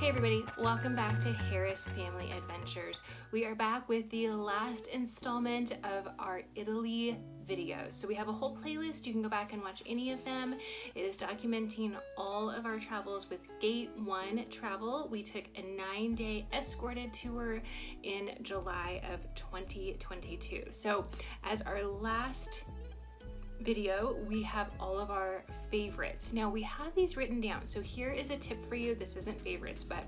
Hey everybody, welcome back to Harris Family Adventures. We are back with the last installment of our Italy videos. So we have a whole playlist, you can go back and watch any of them. It is documenting all of our travels with Gate 1 Travel. We took a 9-day escorted tour in July of 2022. So as our last video, we have all of our favorites. Now we have these written down. So here is a tip for you. This isn't favorites, but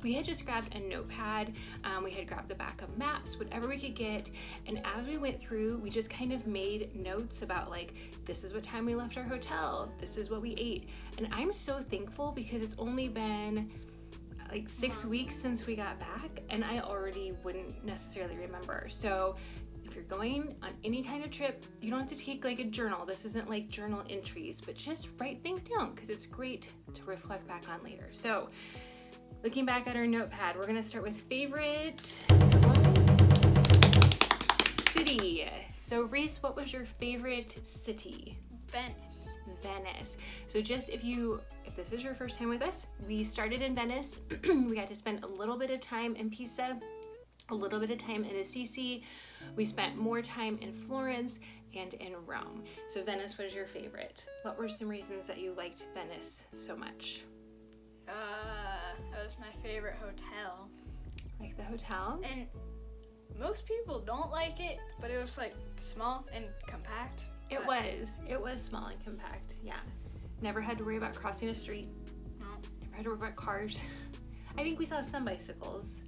we had just grabbed a notepad. We had grabbed the back of maps, whatever we could get. And as we went through, we just kind of made notes about like, this is what time we left our hotel. This is what we ate. And I'm so thankful because it's only been like 6 weeks since we got back and I already wouldn't necessarily remember. So if you're going on any kind of trip, you don't have to take like a journal. This isn't like journal entries, but just write things down because it's great to reflect back on later. So looking back at our notepad, we're gonna start with favorite city. So Reese, what was your favorite city? Venice. So just if this is your first time with us, we started in Venice. We got to spend a little bit of time in Pisa, a little bit of time in Assisi. We spent more time in Florence and in Rome. So Venice was your favorite. What were some reasons that you liked Venice so much? That was my favorite hotel. Like the hotel? And most people don't like it, but it was like small and compact. It was small and compact, yeah. Never had to worry about crossing a street. No. Never had to worry about cars. I think we saw some bicycles,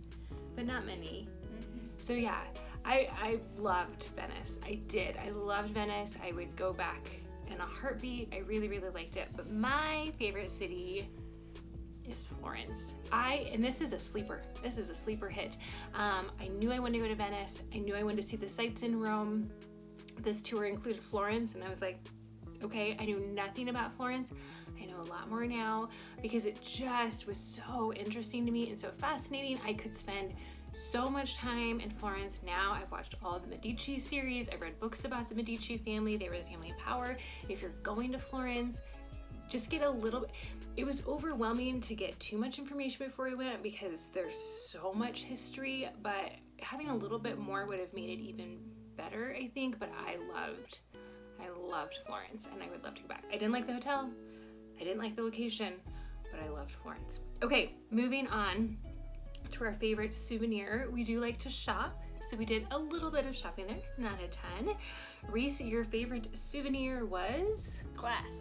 but not many. Mm-hmm. So yeah, I loved Venice. I did. I loved Venice. I would go back in a heartbeat. I really, really liked it. But my favorite city is Florence. And this is a sleeper. This is a sleeper hit. I knew I wanted to go to Venice. I knew I wanted to see the sights in Rome. This tour included Florence, and I was like, okay, I knew nothing about Florence. I know a lot more now because it just was so interesting to me and so fascinating. I could spend so much time in Florence. Now I've watched all the Medici series. I've read books about the Medici family. They were the family of power. If you're going to Florence, just get a little bit. It was overwhelming to get too much information before we went because there's so much history, but having a little bit more would have made it even better, I think. But I loved Florence and I would love to go back. I didn't like the hotel. I didn't like the location, but I loved Florence. Okay, moving on to our favorite souvenir. We do like to shop, so we did a little bit of shopping there, not a ton. Reese, your favorite souvenir was? Glass.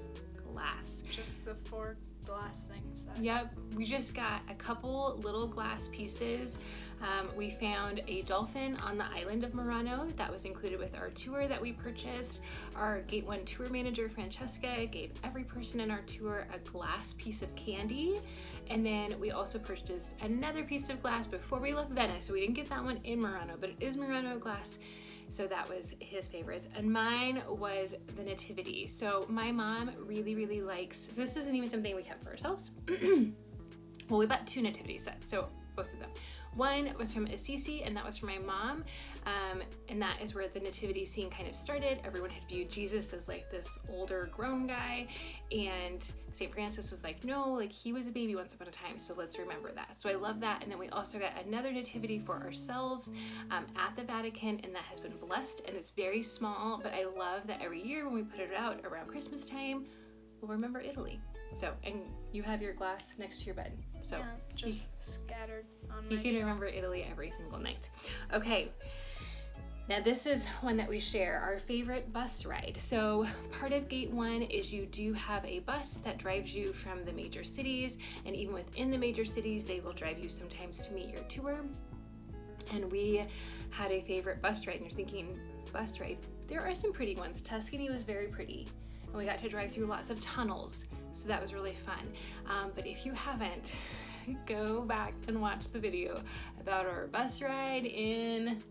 Just the 4 glass things. Yep, we just got a couple little glass pieces. We found a dolphin on the island of Murano that was included with our tour that we purchased. Our Gate 1 tour manager, Francesca, gave every person in our tour a glass piece of candy. And then we also purchased another piece of glass before we left Venice. So we didn't get that one in Murano, but it is Murano glass. So that was his favorites. And mine was the Nativity. So my mom really, really likes, so this isn't even something we kept for ourselves. Well, we bought 2 nativity sets, so both of them. One was from Assisi, and that was for my mom. And that is where the nativity scene kind of started. Everyone had viewed Jesus as like this older grown guy, and St. Francis was like, no, like he was a baby once upon a time, so let's remember that. So I love that. And then we also got another nativity for ourselves at the Vatican, and that has been blessed, and it's very small, but I love that every year when we put it out around Christmas time, we'll remember Italy. So, and you have your glass next to your bed. So yeah, just scattered on you my can shelf. remember Italy every single night. Okay. Now this is one that we share, our favorite bus ride. So part of Gate 1 is you do have a bus that drives you from the major cities, and even within the major cities, they will drive you sometimes to meet your tour. And we had a favorite bus ride, and you're thinking, bus ride? There are some pretty ones. Tuscany was very pretty, and we got to drive through lots of tunnels, so that was really fun. But if you haven't, go back and watch the video about our bus ride in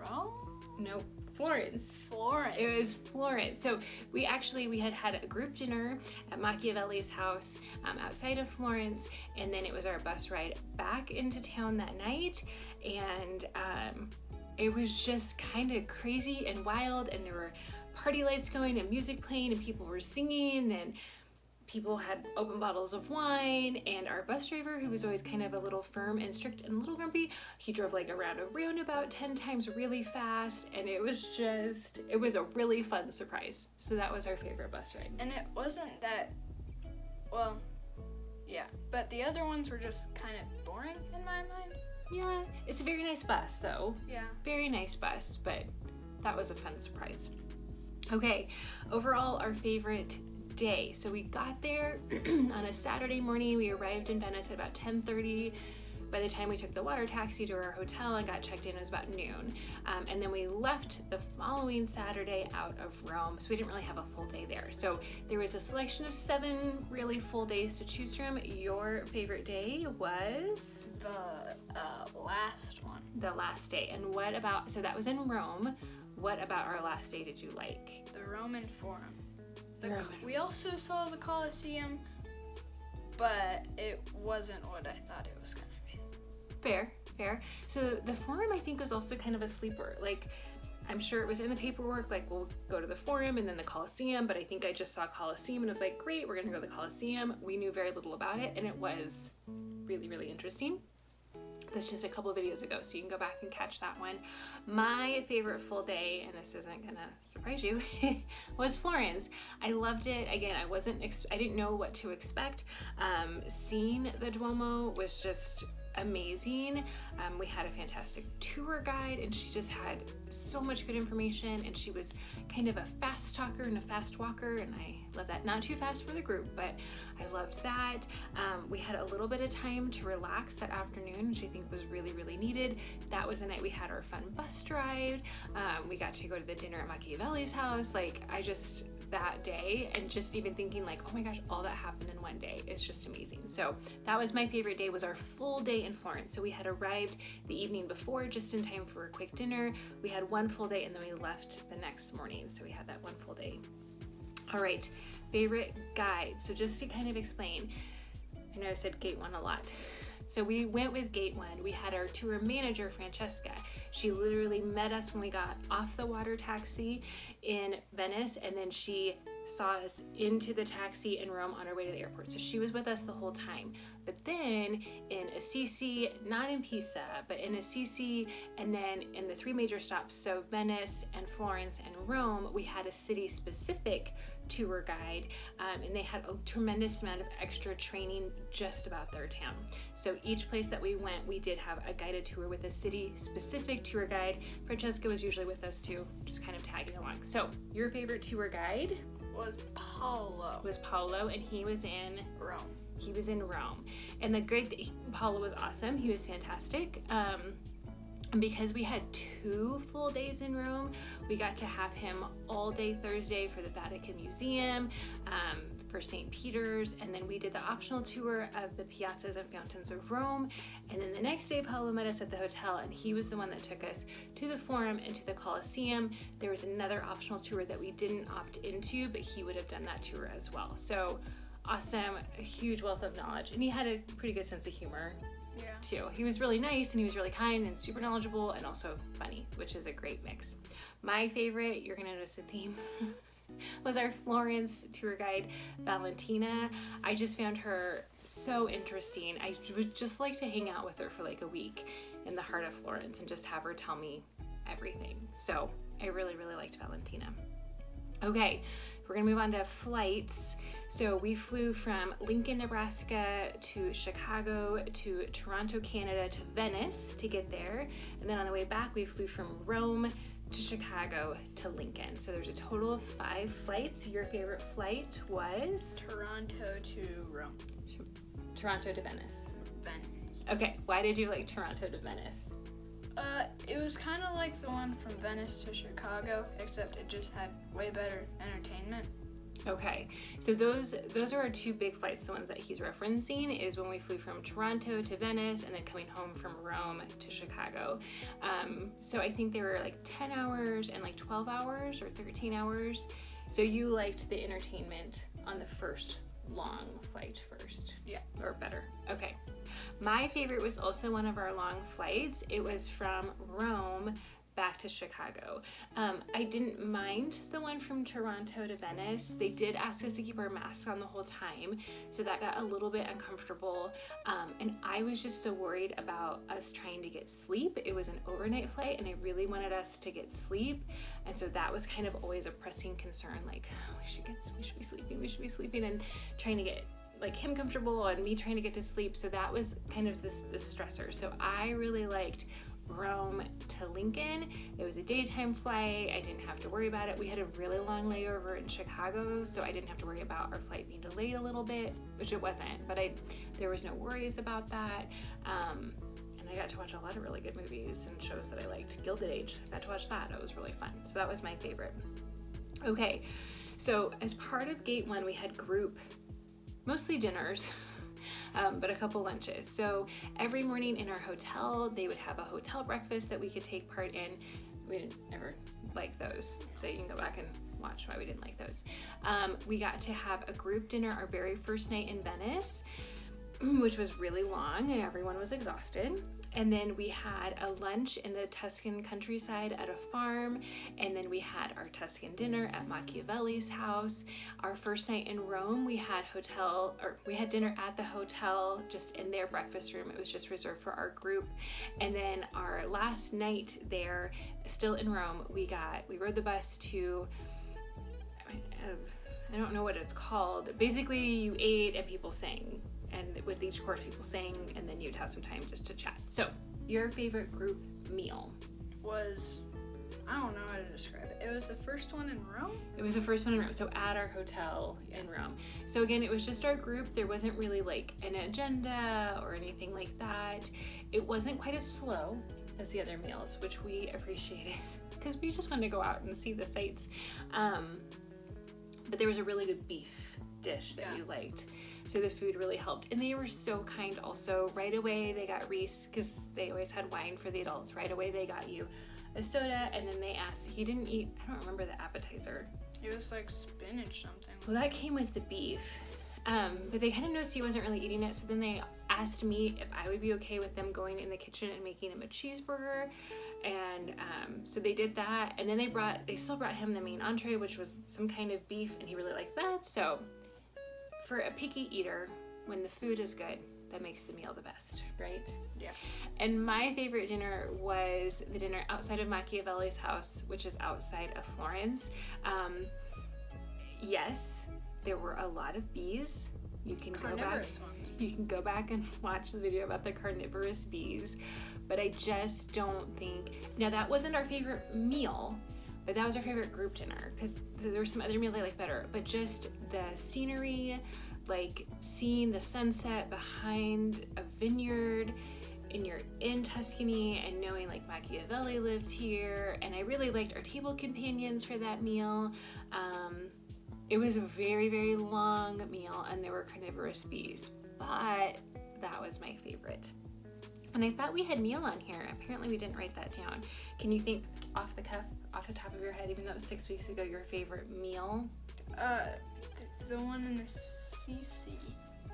Rome? Nope, Florence. Florence. It was Florence. So we had a group dinner at Machiavelli's house outside of Florence, and then it was our bus ride back into town that night, and it was just kind of crazy and wild, and there were party lights going and music playing and people were singing, and people had open bottles of wine, and our bus driver, who was always kind of a little firm and strict and a little grumpy, he drove like around a roundabout 10 times really fast, and it was a really fun surprise. So that was our favorite bus ride. And it wasn't that, well, yeah, but the other ones were just kind of boring in my mind. Yeah, it's a very nice bus though. Yeah. Very nice bus, but that was a fun surprise. Okay, overall our favorite day. So we got there on a Saturday morning. We arrived in Venice at about 10:30. By the time we took the water taxi to our hotel and got checked in, it was about noon. And then we left the following Saturday out of Rome, so we didn't really have a full day there. So there was a selection of 7 really full days to choose from. Your favorite day was? The last one. The last day. And what about, so that was in Rome. What about our last day did you like? The Roman Forum. We also saw the Colosseum, but it wasn't what I thought it was going to be. Fair. So the Forum, I think, was also kind of a sleeper. Like, I'm sure it was in the paperwork, like, we'll go to the Forum and then the Colosseum, but I think I just saw Colosseum and was like, great, we're going to go to the Colosseum. We knew very little about it, and it was really, really interesting. That's just a couple of videos ago, so you can go back and catch that one. My favorite full day, and this isn't gonna surprise you, was Florence. I loved it. Again, I didn't know what to expect. Seeing the Duomo was just amazing. We had a fantastic tour guide, and she just had so much good information, and she was kind of a fast talker and a fast walker, and I love that. Not too fast for the group, but I loved that. We had a little bit of time to relax that afternoon, which I think was really, really needed. That was the night we had our fun bus ride. We got to go to the dinner at Machiavelli's house. Like, that day, and just even thinking like, oh my gosh, all that happened in one day. It's just amazing. So that was my favorite day, was our full day in Florence. So we had arrived the evening before just in time for a quick dinner. We had one full day, and then we left the next morning. So we had that one full day. All right, favorite guide. So just to kind of explain, I know I've said gate 1 a lot. So we went with gate 1. We had our tour manager, Francesca. She literally met us when we got off the water taxi in Venice, and then she saw us into the taxi in Rome on our way to the airport. So she was with us the whole time. But then in Assisi, not in Pisa, but in Assisi, and then in the 3 major stops, so Venice and Florence and Rome, we had a city-specific tour guide, and they had a tremendous amount of extra training just about their town. So each place that we went, we did have a guided tour with a city-specific tour guide. Francesca was usually with us too, just kind of tagging along. So your favorite tour guide? Was Paolo, and he was in Rome. He was in Rome. And the great Paolo was awesome. He was fantastic. And because we had 2 full days in Rome, we got to have him all day Thursday for the Vatican Museum, for St. Peter's, and then we did the optional tour of the piazzas and fountains of Rome. And then the next day, Paolo met us at the hotel, and he was the one that took us to the Forum and to the Colosseum. There was another optional tour that we didn't opt into, but he would have done that tour as well. So awesome, a huge wealth of knowledge, and he had a pretty good sense of humor. Yeah. Too. He was really nice, and he was really kind and super knowledgeable, and also funny, which is a great mix. My favorite, you're gonna notice a theme, was our Florence tour guide, Valentina. I just found her so interesting. I would just like to hang out with her for like a week in the heart of Florence and just have her tell me everything. So I really, really liked Valentina. Okay, we're gonna move on to flights. So we flew from Lincoln, Nebraska to Chicago to Toronto, Canada to Venice to get there. And then on the way back, we flew from Rome to Chicago to Lincoln. So there's a total of 5 flights. Your favorite flight was? Toronto to Rome. Toronto to Venice. Venice. Okay, why did you like Toronto to Venice? It was kind of like the one from Venice to Chicago, except it just had way better entertainment. Okay, so those are our 2 big flights. The ones that he's referencing is when we flew from Toronto to Venice and then coming home from Rome to Chicago. So I think they were like 10 hours and like 12 hours or 13 hours. So you liked the entertainment on the first long flight first? Yeah. Or better. Okay. My favorite was also one of our long flights. It was from Rome back to Chicago. I didn't mind the one from Toronto to Venice. They did ask us to keep our masks on the whole time, so that got a little bit uncomfortable. And I was just so worried about us trying to get sleep. It was an overnight flight, and I really wanted us to get sleep, and so that was kind of always a pressing concern. Like, we should be sleeping, and trying to get like him comfortable and me trying to get to sleep. So that was kind of this stressor. So I really liked Rome to Lincoln. It was a daytime flight. I didn't have to worry about it. We had a really long layover in Chicago, so I didn't have to worry about our flight being delayed a little bit, which it wasn't, but there was no worries about that. And I got to watch a lot of really good movies and shows that I liked. Gilded Age, I got to watch that. It was really fun. So that was my favorite. Okay, so as part of Gate 1, we had group, mostly dinners, but a couple lunches. So every morning in our hotel, they would have a hotel breakfast that we could take part in. We didn't ever like those, so you can go back and watch why we didn't like those. We got to have a group dinner our very first night in Venice, which was really long and everyone was exhausted. And then we had a lunch in the Tuscan countryside at a farm. And then we had our Tuscan dinner at Machiavelli's house. Our first night in Rome, we had dinner at the hotel, just in their breakfast room. It was just reserved for our group. And then our last night there, still in Rome, we rode the bus to, I don't know what it's called. Basically, you ate and people sang. And with each course, people sang, and then you'd have some time just to chat. So, your favorite group meal? Was, I don't know how to describe it. It was the first one in Rome? It was the first one in Rome, so at our hotel in Rome. So again, it was just our group. There wasn't really like an agenda or anything like that. It wasn't quite as slow as the other meals, which we appreciated because we just wanted to go out and see the sights. But there was a really good beef dish that we liked. So the food really helped. And they were so kind also. Right away, they got Reece, because they always had wine for the adults. Right away, they got you a soda, and then they asked, he didn't eat, I don't remember the appetizer. It was like spinach something. Well, that came with the beef. But they kind of noticed he wasn't really eating it, so then they asked me if I would be okay with them going in the kitchen and making him a cheeseburger. And so they did that, and then they still brought him the main entree, which was some kind of beef, and he really liked that. So for a picky eater, when the food is good, that makes the meal the best, right? Yeah. And my favorite dinner was the dinner outside of Machiavelli's house, which is outside of Florence. Yes, there were a lot of bees. You can go back and watch the video about the carnivorous bees, but I just don't think, now that wasn't our favorite meal, but that was our favorite group dinner, because there were some other meals I like better, but just the scenery, like seeing the sunset behind a vineyard, and you're in Tuscany, and knowing like Machiavelli lived here, and I really liked our table companions for that meal. It was a very, very long meal, and there were carnivorous bees, but that was my favorite. And I thought we had meal on here. Apparently we didn't write that down. Can you think off the cuff, off the top of your head, even though it was 6 weeks ago, your favorite meal? The one in Assisi.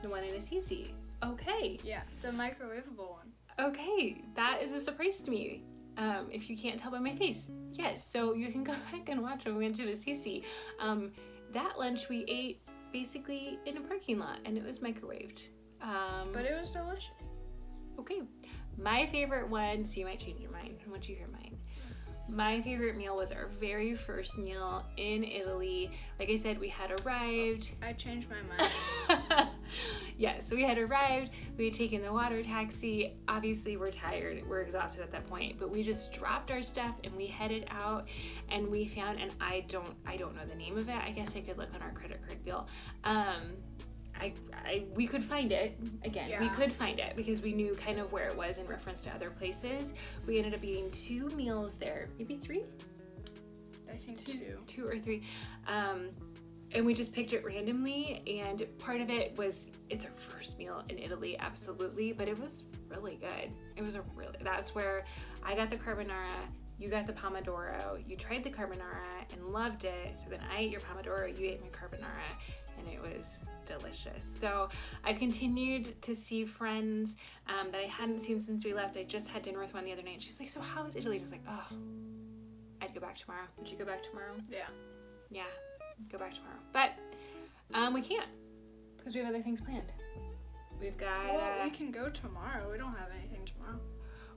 The one in Assisi. Okay. Yeah, the microwavable one. Okay, that is a surprise to me. If you can't tell by my face. Yes, so you can go back and watch when we went to Assisi. That lunch we ate basically in a parking lot, and it was microwaved. But it was delicious. Okay, my favorite one, so you might change your mind once you hear mine. My favorite meal was our very first meal in Italy. Like I said, we had arrived. I changed my mind. Yeah, so we had arrived, we had taken the water taxi. Obviously we're tired, we're exhausted at that point, but we just dropped our stuff and we headed out, and we found, and I don't know the name of it. I guess I could look on our credit card bill. We could find it again. Yeah. We could find it because we knew kind of where it was in reference to other places. We ended up eating 2 meals there, maybe 3. I think 2 or 3. And we just picked it randomly, and part of it was, it's our first meal in Italy, absolutely, but it was really good. That's where I got the carbonara, you got the pomodoro, you tried the carbonara and loved it, so then I ate your pomodoro, you ate my carbonara, and it was delicious. So I've continued to see friends that I hadn't seen since we left. I just had dinner with one the other night, and she's like, so how was Italy? And I was like, oh, I'd go back tomorrow. Would you go back tomorrow? Yeah, go back tomorrow. But we can't, because we have other things planned. We've got... Well, we can go tomorrow. We don't have anything tomorrow.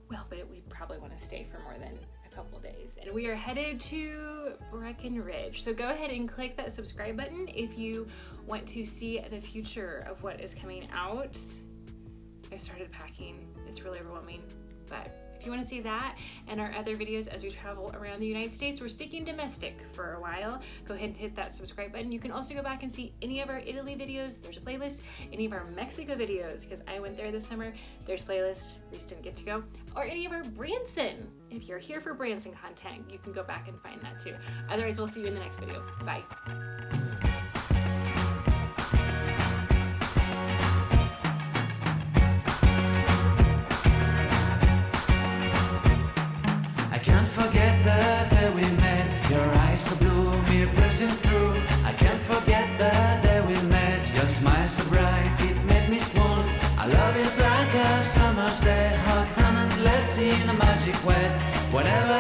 Well, but we probably want to stay for more than a couple days. And we are headed to Breckenridge. So go ahead and click that subscribe button if you want to see the future of what is coming out. I started packing. It's really overwhelming. But if you want to see that and our other videos as we travel around the United States, we're sticking domestic for a while. Go ahead and hit that subscribe button. You can also go back and see any of our Italy videos. There's a playlist. Any of our Mexico videos, because I went there this summer. There's a playlist. Reece didn't get to go. Or any of our Branson. If you're here for Branson content, you can go back and find that too. Otherwise, we'll see you in the next video. Bye. Forget the day we met. Your eyes so blue, me pressing through. I can't forget the day we met. Your smile so bright, it made me swoon. Our love is like a summer's day, hot and endless in a magic way. Whatever